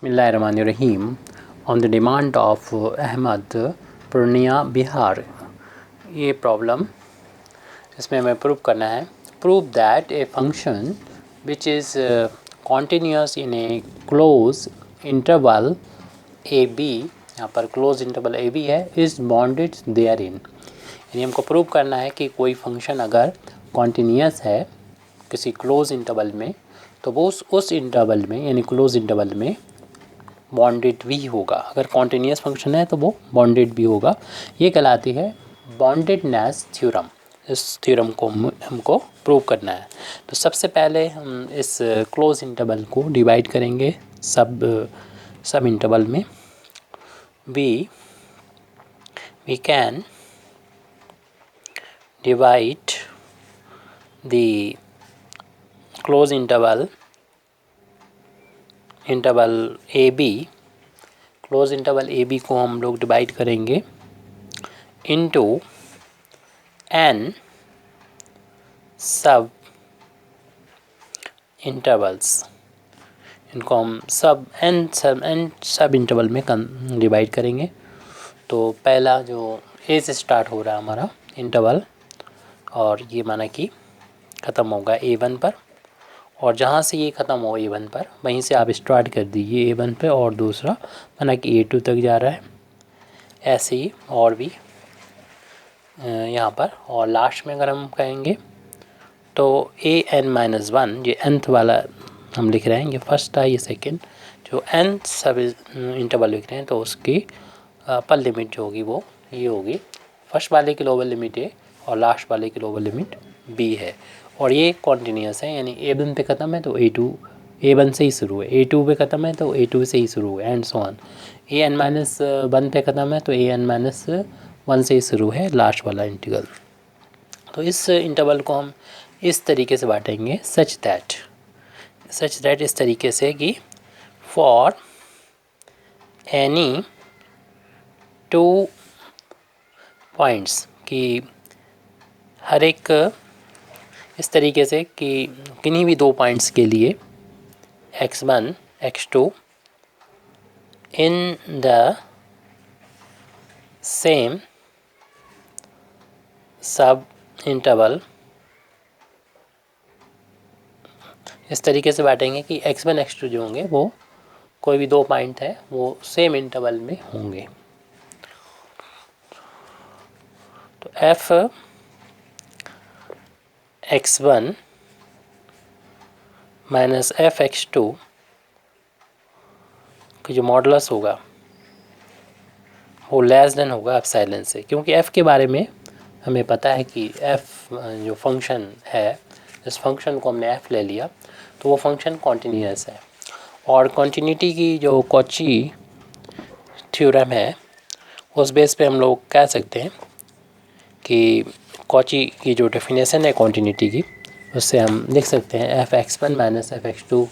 बिस्मिल्लाहिर्रहमानिर्रहीम on the demand of Ahmad Purnia Bihar. ये problem इसमें हमें प्रूव करना है। Prove that a function which is continuous in a close interval A B, यहाँ पर क्लोज इंटरवल ए बी है, इज़ बॉन्डेड देयर इन। यानी हमको प्रूव करना है कि कोई फंक्शन अगर कॉन्टीन्यूअस है किसी क्लोज इंटरवल में तो वो उस इंटरवल में यानी क्लोज इंटरवल में बॉन्डेड भी होगा। अगर कॉन्टीन्यूअस फंक्शन है तो वो बॉन्डेड भी होगा। ये कहलाती है बॉन्डेडनेस थ्योरम। इस थ्योरम को हमको प्रूव करना है। तो सबसे पहले हम इस क्लोज इंटरवल को डिवाइड करेंगे सब इंटरवल में। We can divide the close interval A B, close interval A B को हम लोग डिवाइड करेंगे इनटू एन सब इंटरवल्स। इनको हम एन सब इंटरवल में डिवाइड करेंगे। तो पहला जो ए से स्टार्ट हो रहा है हमारा इंटरवल, और ये माना कि ख़त्म होगा A1 पर, और जहाँ से ये ख़त्म हो A1 पर वहीं से आप स्टार्ट कर दीजिए A1 पे, और दूसरा माना कि A2 तक जा रहा है। ऐसे ही और भी यहाँ पर, और लास्ट में अगर हम कहेंगे तो AN-1, ये nth वाला हम लिख रहे हैं, ये फर्स्ट था, ये सेकंड। जो nth सब इंटरवल लिख रहे हैं तो उसकी अपर लिमिट जो होगी वो ये होगी। फर्स्ट वाले की लोअर लिमिट A और लास्ट वाले की लोअर लिमिट B है, और ये कॉन्टीन्यूअस है। यानी A1 पे ख़त्म है तो A1 से ही शुरू है, A2 पे ख़त्म है तो A2 से ही शुरू है, एंड सो ऑन। AN-1 पे ख़त्म है तो AN-1 से ही शुरू है लास्ट वाला इंटीग्रल। तो इस इंटरवल को हम इस तरीके से बांटेंगे, सच दैट इस तरीके से कि फॉर एनी 2 पॉइंट्स, कि हर एक इस तरीके से कि किन्हीं भी 2 पॉइंट्स के लिए x1 x2 in the same सब इंटरवल, इस तरीके से बांटेंगे कि x1 x2 जो होंगे वो कोई भी 2 पॉइंट है वो सेम इंटरवल में होंगे। तो f x1 minus f x2 का जो मॉडुलस होगा वो लेस देन होगा एप्सिलॉन से, क्योंकि f के बारे में हमें पता है कि f जो फंक्शन है, इस फंक्शन को हमने f ले लिया तो वो फंक्शन कॉन्टीन्यूअस है। और कॉन्टीन्यूटी की जो कॉची थ्योरम है उस बेस पे हम लोग कह सकते हैं कि कॉची की जो डेफिनेशन है कॉन्टीन्यूटी की, उससे हम लिख सकते हैं f x1 minus f x2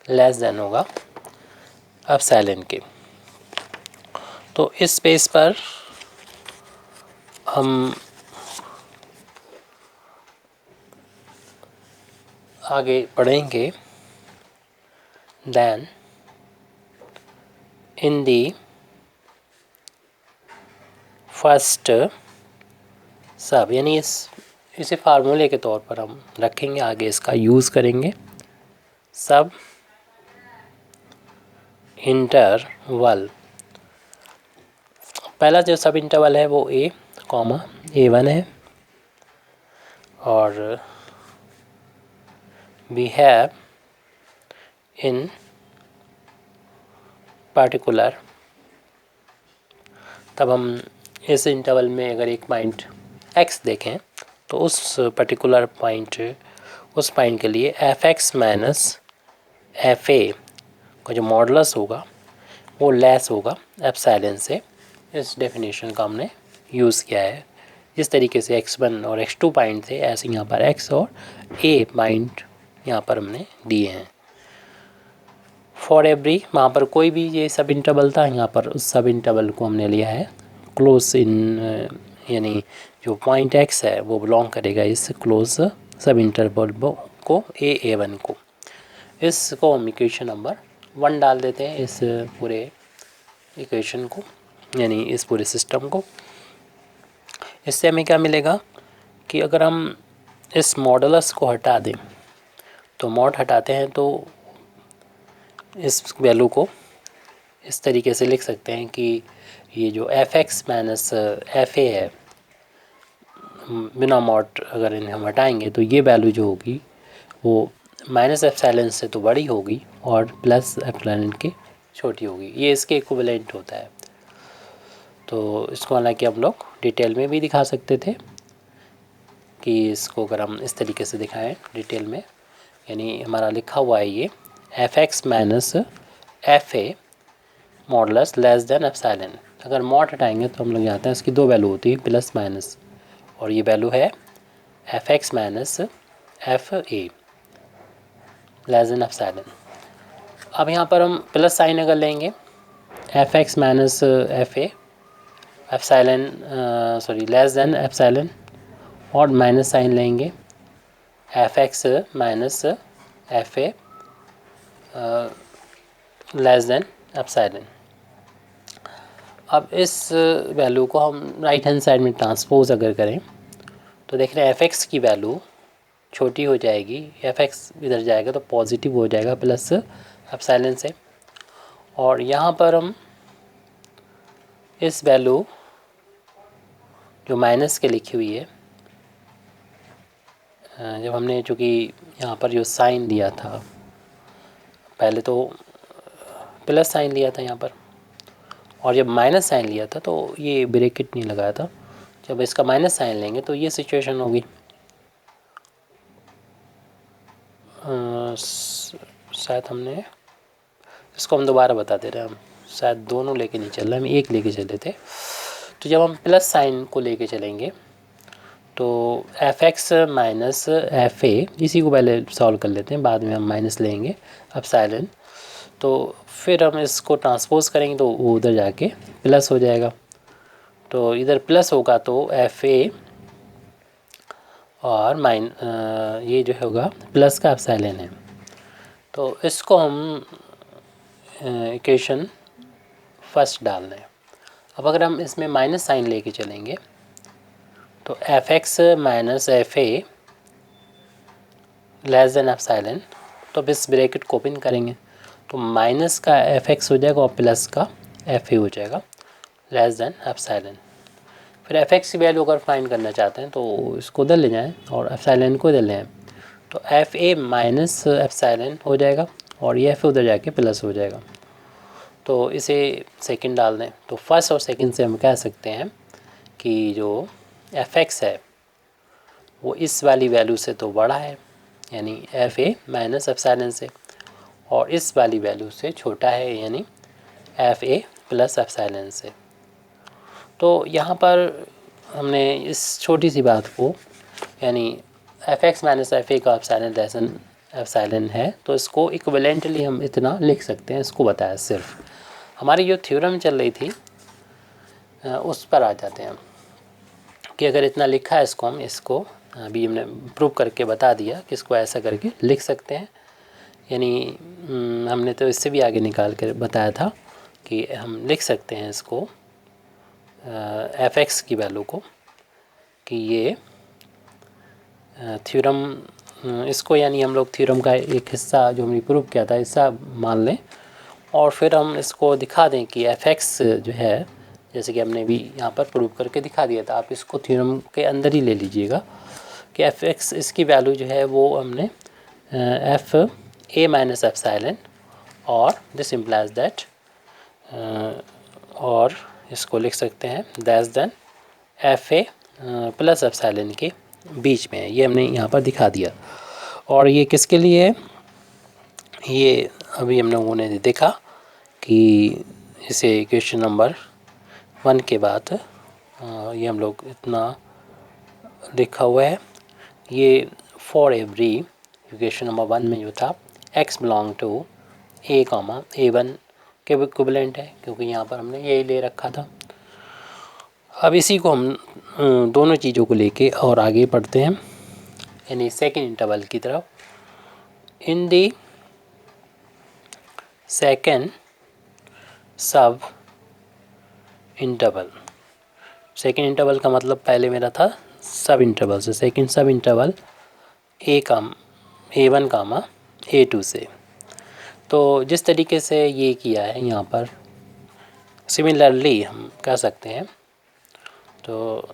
less than होगा एप्सिलॉन के। तो इस बेस पर हम आगे पढ़ेंगे। देन इन दी फर्स्ट सब, यानी इसे फार्मूले के तौर पर हम रखेंगे, आगे इसका यूज़ करेंगे। सब इंटरवल, पहला जो सब इंटरवल है वो A1 है, और वी हैव इन पार्टिकुलर, तब हम इस इंटरवल में अगर एक पॉइंट x देखें तो उस पर्टिकुलर पॉइंट के लिए f(x) माइनस fa का जो मॉडुलस होगा वो लेस होगा एप्सिलॉन से। इस डेफिनेशन का हमने यूज़ किया है। जिस तरीके से x1 और x2 पॉइंट थे, ऐसे यहाँ पर x और a पॉइंट यहाँ पर हमने दिए हैं। फॉर एवरी, वहाँ पर कोई भी ये सब इंटरवल था, यहाँ पर उस सब इंटरवल को हमने लिया है क्लोज इन, यानी जो पॉइंट x है वो बिलोंग करेगा इस क्लोज सब इंटरवल को A1 को। इसको हम इक्वेशन नंबर 1 डाल देते हैं इस पूरे इक्वेशन को, यानी इस पूरे सिस्टम को। इससे हमें क्या मिलेगा कि अगर हम इस मॉडुलस को हटा दें, तो मॉड हटाते हैं तो इस वैल्यू को इस तरीके से लिख सकते हैं कि ये जो F X minus F A है, बिना मॉड अगर इन्हें हम हटाएंगे तो ये वैल्यू जो होगी वो माइनस एप्सिलॉन से तो बड़ी होगी और प्लस एप्सिलॉन के छोटी होगी। ये इसके इक्विवेलेंट होता है। तो इसको हालांकि हम लोग डिटेल में भी दिखा सकते थे कि इसको अगर हम इस तरीके से दिखाएं डिटेल में, यानी हमारा लिखा हुआ है ये F X minus F A modulus less than epsilon. अगर मॉड हटाएंगे तो हम लोग जानते हैं इसकी 2 वैल्यू होती है, प्लस माइनस, और ये वैल्यू है F X minus F A less than epsilon. अब यहाँ पर हम प्लस साइन अगर लेंगे F X minus F A epsilon less than epsilon, और माइनस साइन लेंगे F X minus F A less than epsilon. अब इस वैल्यू को हम राइट हैंड साइड में ट्रांसपोज अगर करें तो देख रहे हैं एफ एक्स की वैल्यू छोटी हो जाएगी, एफ एक्स इधर जाएगा तो पॉजिटिव हो जाएगा प्लस एप्सिलॉन से, और यहाँ पर हम इस वैल्यू जो माइनस के लिखी हुई है, जब हमने चूँकि यहाँ पर जो साइन दिया था, पहले तो प्लस साइन लिया था यहाँ पर, और जब माइनस साइन लिया था तो ये ब्रैकेट नहीं लगाया था। जब इसका माइनस साइन लेंगे तो ये सिचुएशन होगी। शायद हमने इसको हम दोबारा बता दे रहे हैं, हम शायद दोनों लेके नहीं चल रहे, हम एक लेके चले थे। तो जब हम प्लस साइन को लेके चलेंगे तो F X minus F A, इसी को पहले सॉल्व कर लेते हैं, बाद में हम माइनस लेंगे एप्सिलॉन, तो फिर हम इसको ट्रांसपोज करेंगे तो वो उधर जाके प्लस हो जाएगा। तो इधर प्लस होगा तो एफ ए और ये जो होगा प्लस का एप्सिलॉन है। तो इसको हम इक्वेशन फर्स्ट डाल दें। अब अगर हम इसमें माइनस साइन लेके चलेंगे तो F X minus F A less than epsilon, तो अब इस ब्रैकेट को ओपन करेंगे तो माइनस का एफ एक्स हो जाएगा और प्लस का एफ ए हो जाएगा लेस देन एप्सिलॉन। फिर एफ एक्स की वैल्यू अगर फाइंड करना चाहते हैं तो इसको उधर ले जाएं और एप्सिलॉन को इधर ले आएँ, तो एफ ए माइनस एप्सिलॉन हो जाएगा और ये एफ उधर जाके प्लस हो जाएगा। तो इसे सेकंड डाल दें तो फर्स्ट और सेकंड से हम कह सकते हैं कि जो एफ एक्स है वो इस वाली वैल्यू से तो बड़ा है, यानी एफ ए माइनस एप्सिलॉन से, और इस वाली वैल्यू से छोटा है, यानी एफ ए प्लस एप्सिलॉन से। तो यहाँ पर हमने इस छोटी सी बात को, यानी F X minus F A का एप्सिलॉन लेस देन एप्सिलॉन है, तो इसको इक्विवेलेंटली हम इतना लिख सकते हैं, इसको बताया। सिर्फ हमारी जो थ्योरम चल रही थी उस पर आ जाते हैं कि अगर इतना लिखा है इसको हम इसको अभी हमने प्रूव करके बता दिया कि इसको ऐसा करके लिख सकते हैं। यानी हमने तो इससे भी आगे निकाल कर बताया था कि हम लिख सकते हैं इसको एफ एक्स की वैल्यू को कि ये थ्योरम, इसको यानी हम लोग थ्योरम का एक हिस्सा जो हमने प्रूव किया था हिस्सा मान लें, और फिर हम इसको दिखा दें कि एफ एक्स जो है, जैसे कि हमने भी यहाँ पर प्रूव करके दिखा दिया था, आप इसको थ्योरम के अंदर ही ले लीजिएगा कि एफ एक्स इसकी वैल्यू जो है वो हमने एफ ए माइनस एप्सिलॉन, और दिस इम्प्लाइज दैट, और इसको लिख सकते हैं that's then F A plus epsilon के बीच में है। ये हमने यहाँ पर दिखा दिया। और ये किसके लिए है, ये अभी हम लोगों ने देखा कि इसे क्वेश्चन नंबर 1 के बाद ये हम लोग इतना लिखा हुआ है, ये फॉर एवरी क्वेश्चन नंबर 1 में जो था x belong to a comma a1 के इक्विवेलेंट है, क्योंकि यहाँ पर हमने यही ले रखा था। अब इसी को हम दोनों चीज़ों को लेके और आगे बढ़ते हैं, यानी सेकेंड इंटरवल की तरफ। In the second sub interval. Second interval का मतलब पहले मेरा था सब इंटरवल से, सेकेंड सब इंटरवल A1 कामा A2 से। तो जिस तरीके से ये किया है यहाँ पर सिमिलरली हम कह सकते हैं। तो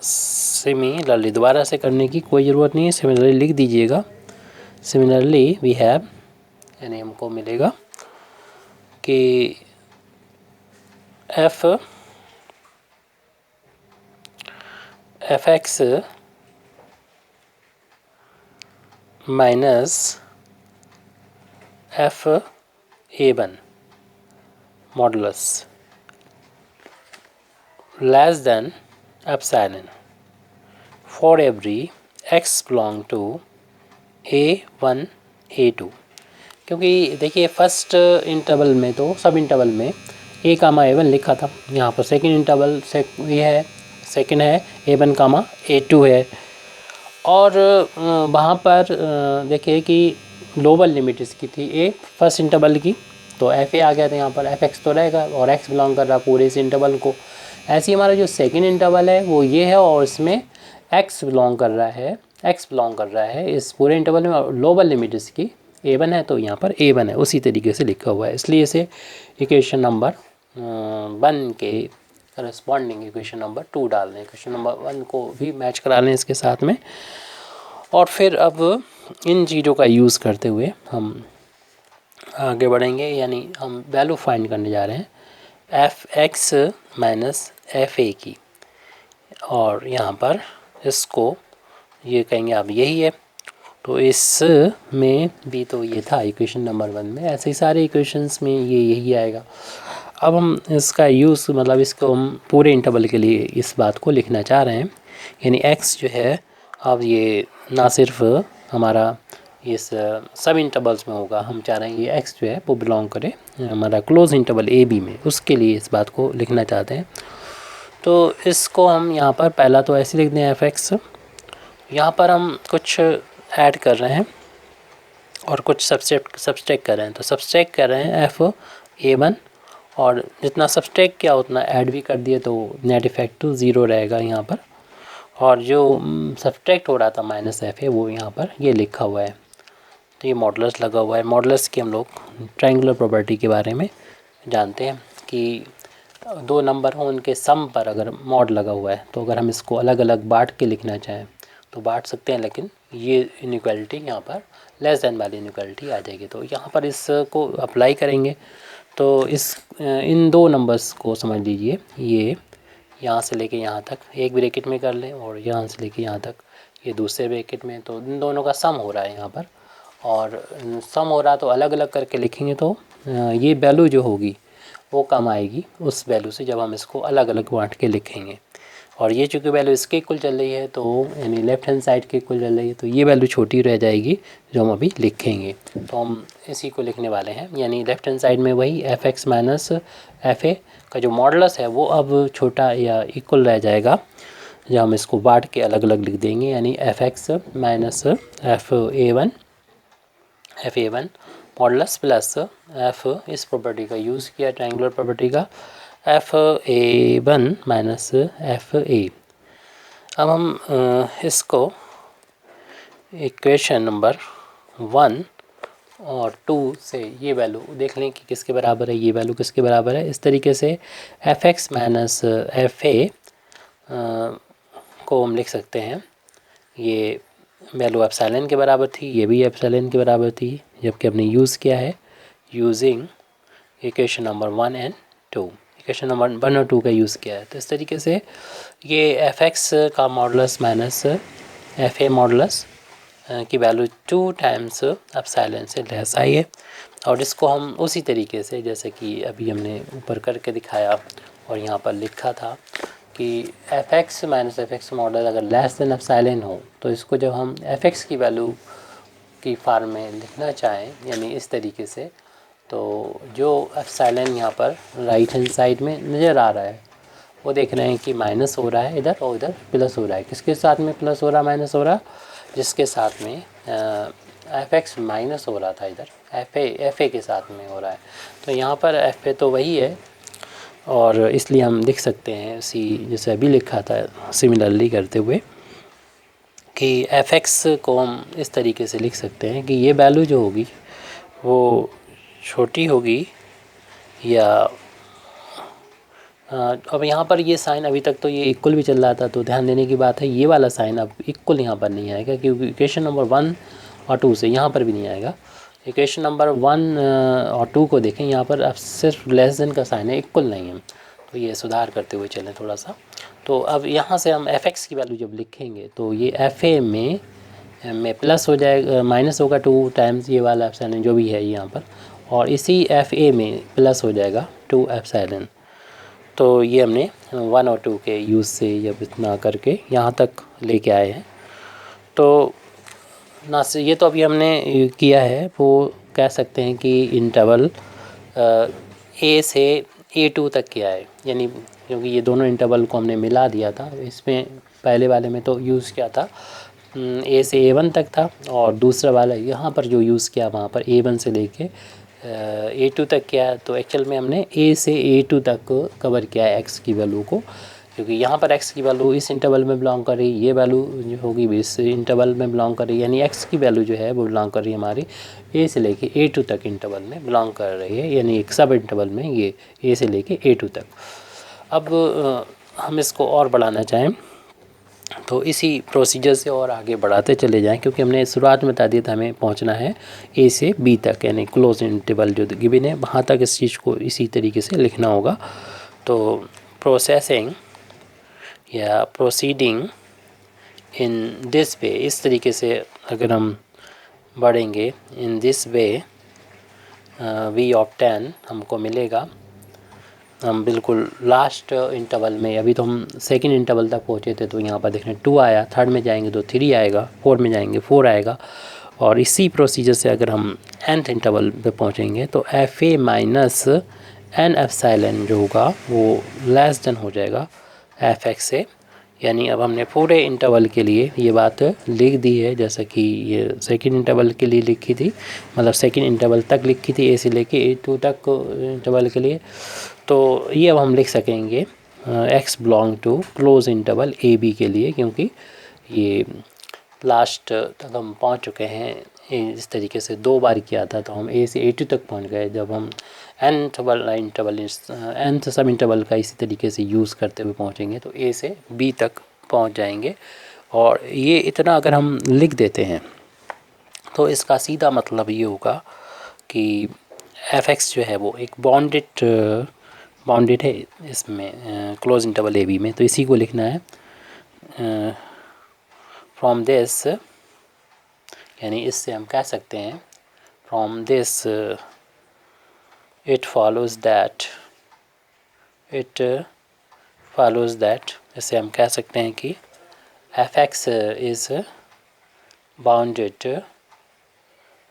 सिमिलरली दोबारा से करने की कोई ज़रूरत नहीं है, सिमिलरली लिख दीजिएगा। सिमिलरली वी हैव, यानी हमको मिलेगा कि F X minus F A1 modulus less than epsilon for every x belong to A1 A2। क्योंकि देखिए फर्स्ट इंटरवल में तो सब इंटरवल में A कामा A1 लिखा था, यहाँ पर सेकंड इंटरवल से ये है, सेकंड है A1 कामा A2 है। और वहाँ पर देखिए कि लोअर लिमिट इसकी थी A फर्स्ट इंटरवल की, तो FA आ गया था यहाँ पर, FX तो रहेगा और X बिलोंग कर रहा पूरे इस इंटरवल को। ऐसे ही हमारा जो सेकंड इंटरवल है वो ये है और इसमें X बिलोंग कर रहा है इस पूरे इंटरवल में, लोअर लिमिट इसकी A1 है तो यहाँ पर A1 है, उसी तरीके से लिखा हुआ है। इसलिए इसे इक्वेशन नंबर 1 के करस्पॉन्डिंग इक्वेशन नंबर 2 डाल दें, इक्वेशन नंबर 1 को भी मैच करा लें इसके साथ में। और फिर अब इन चीज़ों का यूज़ करते हुए हम आगे बढ़ेंगे, यानी हम वैल्यू फाइंड करने जा रहे हैं Fx माइनस FA की। और यहाँ पर इसको ये कहेंगे आप यही है, तो इस में भी तो ये था इक्वेशन नंबर 1 में, ऐसे ही सारे इक्वेशंस में ये यही आएगा। अब हम इसका यूज़ मतलब इसको हम पूरे इंटरवल के लिए इस बात को लिखना चाह रहे हैं, यानी x जो है अब ये ना सिर्फ हमारा इस सब इंटरवल्स में होगा, हम चाह रहे हैं ये x जो है वो बिलोंग करे हमारा क्लोज इंटरवल AB में, उसके लिए इस बात को लिखना चाहते हैं। तो इसको हम यहाँ पर पहला तो ऐसे लिख दें Fx, यहाँ पर हम कुछ ऐड कर रहे हैं और कुछ सब्सट्रैक्ट कर रहे हैं। तो सब्सट्रैक्ट कर रहे हैं FA1 और जितना सब्सट्रैक्ट किया उतना ऐड भी कर दिए, तो नेट इफेक्ट तो 0 रहेगा यहाँ पर। और जो सब्सट्रैक्ट हो रहा था माइनस FA वो यहाँ पर ये लिखा हुआ है, तो ये मॉडुलस लगा हुआ है। मॉडुलस की हम लोग ट्रायंगुलर प्रॉपर्टी के बारे में जानते हैं कि दो नंबर हो उनके सम पर अगर मॉड लगा हुआ है तो अगर हम इसको अलग अलग बांट के लिखना चाहें तो बांट सकते हैं, लेकिन ये इनइक्वालिटी यहाँ पर लेस देन वाली इनइक्वालिटी आ जाएगी। तो यहाँ पर इसको अप्लाई करेंगे तो इन दो नंबर्स को समझ लीजिए, ये यहाँ से लेके यहाँ तक एक ब्रैकेट में कर लें और यहाँ से लेके यहाँ तक ये दूसरे ब्रैकेट में, तो इन दोनों का सम हो रहा है यहाँ पर। और सम हो रहा तो अलग अलग करके लिखेंगे तो ये वैल्यू जो होगी वो कम आएगी उस वैल्यू से जब हम इसको अलग अलग बांट के लिखेंगे। और ये चूँकि वैल्यू इसके इक्वल चल रही है तो यानी लेफ़्ट हैंड साइड के इक्वल चल रही है, तो ये वैल्यू छोटी रह जाएगी जो हम अभी लिखेंगे। तो हम इसी को लिखने वाले हैं, यानी लेफ़्ट हैंड साइड में वही Fx माइनस FA का जो मॉडुलस है वो अब छोटा या इक्वल रह जाएगा जब हम इसको बांट के अलग अलग लिख देंगे, यानी Fx minus FA1 modulus plus F इस प्रॉपर्टी का यूज़ किया ट्रायंगुलर प्रॉपर्टी का FA1 माइनस FA। अब हम इसको इक्वेशन नंबर 1 और 2 से ये वैल्यू देख लें कि किसके बराबर है, ये वैल्यू किसके बराबर है। इस तरीके से Fx माइनस FA को हम लिख सकते हैं, ये वैल्यू एप्सिलॉन के बराबर थी, ये भी एप्सिलॉन के बराबर थी, जबकि हमने यूज़ किया है using equation number 1 and 2, equation number 1 और 2 का यूज़ किया है। तो इस तरीके से ये Fx का मॉडुलस माइनस FA मॉडुलस की वैल्यू 2 टाइम्स एप्सिलॉन से लेस आई है। और इसको हम उसी तरीके से जैसे कि अभी हमने ऊपर करके दिखाया और यहाँ पर लिखा था कि Fx माइनस FX मॉडल अगर लेस देन एप्सिलॉन हो तो इसको जब हम Fx की वैल्यू की फॉर्म में लिखना चाहें, यानी इस तरीके से, तो जो एप्सिलॉन यहाँ पर राइट हैंड साइड में नज़र आ रहा है वो देख रहे हैं कि माइनस हो रहा है इधर और इधर प्लस हो रहा है। किसके साथ में प्लस हो रहा माइनस हो रहा, जिसके साथ में Fx माइनस हो रहा था इधर एफ ए के साथ में हो रहा है। तो यहाँ पर एफ ए तो वही है, और इसलिए हम लिख सकते हैं उसी जैसे अभी लिखा था सिमिलरली करते हुए कि एफ एक्स को हम इस तरीके से लिख सकते हैं कि ये वैल्यू जो होगी वो छोटी होगी या अब यहाँ पर ये साइन अभी तक तो ये इक्वल भी चल रहा था, तो ध्यान देने की बात है ये वाला साइन अब इक्वल यहाँ पर नहीं आएगा, क्योंकि इक्वेशन नंबर 1 और 2 से यहाँ पर भी नहीं आएगा। इक्वेशन नंबर 1 और 2 को देखें, यहाँ पर अब सिर्फ लेस देन का साइन है, इक्वल नहीं है। तो ये सुधार करते हुए चलें थोड़ा सा। तो अब यहाँ से हम एफ एक्स की वैल्यू जब लिखेंगे तो ये एफ ए में प्लस हो जाएगा, माइनस होगा 2 टाइम्स ये वाला एप्सिलॉन जो भी है यहाँ पर, और इसी एफ ए में प्लस हो जाएगा 2 एप्सिलॉन। तो ये हमने 1 और 2 के यूज़ से जब इतना करके यहाँ तक लेके आए हैं। तो ना से ये तो अभी हमने किया है, वो कह सकते हैं कि इंटरवल ए से A2 तक किया है, यानी क्योंकि ये दोनों इंटरवल को हमने मिला दिया था। इसमें पहले वाले में तो यूज़ किया था A से A1 तक था, और दूसरा वाला यहाँ पर जो यूज़ किया वहाँ पर A1 से लेके A2 तक किया। तो एक्चुअल में हमने A से A2 तक कवर किया है एक्स की वैल्यू को, क्योंकि यहाँ पर एक्स की वैल्यू इस इंटरवल में बिलोंग कर रही है, ये वैल्यू जो होगी इस इंटरवल में बिलोंग कर रही है, यानी एक्स की वैल्यू जो है वो बिलोंग कर रही है हमारी A से लेके A2 तक इंटरवल में बिलोंग कर रही है, यानी एक सब इंटरवल में ये A से लेके A2 तक। अब हम इसको और बढ़ाना चाहें तो इसी प्रोसीजर से और आगे बढ़ाते चले जाएं, क्योंकि हमने शुरुआत में बता दिया था हमें पहुंचना है ए से बी तक, यानी क्लोज इंटरवल जो गिवन है वहाँ तक इस चीज़ को इसी तरीके से लिखना होगा। तो प्रोसेसिंग या प्रोसीडिंग इन दिस वे, इस तरीके से अगर हम बढ़ेंगे, in this way we obtain, हमको मिलेगा, हम बिल्कुल लास्ट इंटरवल में, अभी तो हम सेकंड इंटरवल तक पहुँचे थे, तो यहाँ पर देखें 2 आया, थर्ड में जाएंगे तो 3 आएगा, 4 में जाएंगे 4 आएगा, और इसी प्रोसीजर से अगर हम nth इंटरवल पे पहुँचेंगे तो F A minus N epsilon जो होगा वो लेस देन हो जाएगा एफ एक्स से। यानी अब हमने पूरे इंटरवल के लिए ये बात लिख दी है, जैसा कि ये सेकंड इंटरवल के लिए लिखी थी, मतलब सेकंड इंटरवल तक लिखी थी, ए से लेके A2 तक इंटरवल के लिए। तो ये अब हम लिख सकेंगे X belong to close interval A B के लिए, क्योंकि ये लास्ट तक हम पहुंच चुके हैं। इस तरीके से 2 बार किया था, तो हम A से A2 तक पहुंच गए। जब हम nth सब इंटरवल का इसी तरीके से यूज़ करते हुए पहुंचेंगे तो A से B तक पहुंच जाएंगे। और ये इतना अगर हम लिख देते हैं तो इसका सीधा मतलब ये होगा कि एफ एक्स जो है वो एक बाउंडेड है इसमें क्लोज इंटरवल ए बी में, तो इसी को लिखना है फ्रॉम दिस, यानी इससे हम कह सकते हैं from this it follows that, इससे हम कह सकते हैं कि F X is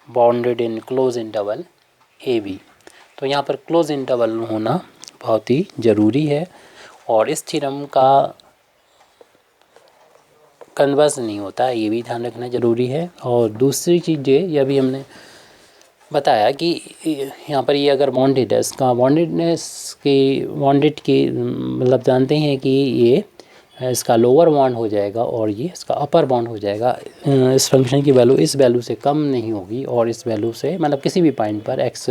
bounded in close interval A B. तो यहाँ पर क्लोज इंटरवल होना बहुत ही ज़रूरी है, और इस थ्योरम का कन्वर्स नहीं होता, ये भी ध्यान रखना ज़रूरी है। और दूसरी चीज़ ये भी हमने बताया कि यहाँ पर ये अगर बॉन्डेड है, इसका बॉन्डेड की मतलब जानते हैं कि ये इसका लोअर बॉन्ड हो जाएगा और ये इसका अपर बॉन्ड हो जाएगा। इस फंक्शन की वैल्यू इस वैल्यू से कम नहीं होगी, और इस वैल्यू से मतलब किसी भी पॉइंट पर एक्स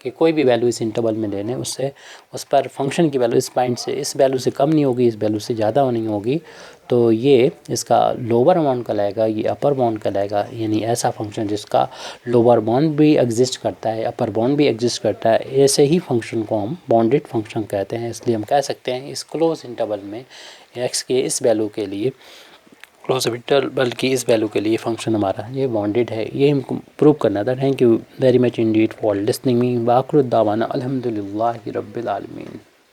के कोई भी वैल्यू इस इंटरवल में लेने उससे उस पर फंक्शन की वैल्यू इस पॉइंट से इस वैल्यू से कम नहीं होगी, इस वैल्यू से ज़्यादा नहीं होगी। तो ये इसका लोअर बाउंड कहलाएगा, ये अपर बाउंड कहलाएगा। यानी ऐसा फंक्शन जिसका लोअर बाउंड भी एग्जिस्ट करता है, अपर बाउंड भी एग्जिस्ट करता है, ऐसे ही फंक्शन को हम बाउंडेड फंक्शन कहते हैं। इसलिए हम कह सकते हैं इस क्लोज इंटरवल में एक्स के इस वैल्यू के लिए, क्लोज इंटरवल की इस वैल्यू के लिए फंक्शन हमारा ये बाउंडेड है। ये हमको प्रूव करना था। Thank you very much indeed for listening me. वाखिर दावाना अल्हम्दुलिल्लाहि रब्बिल आलमीन।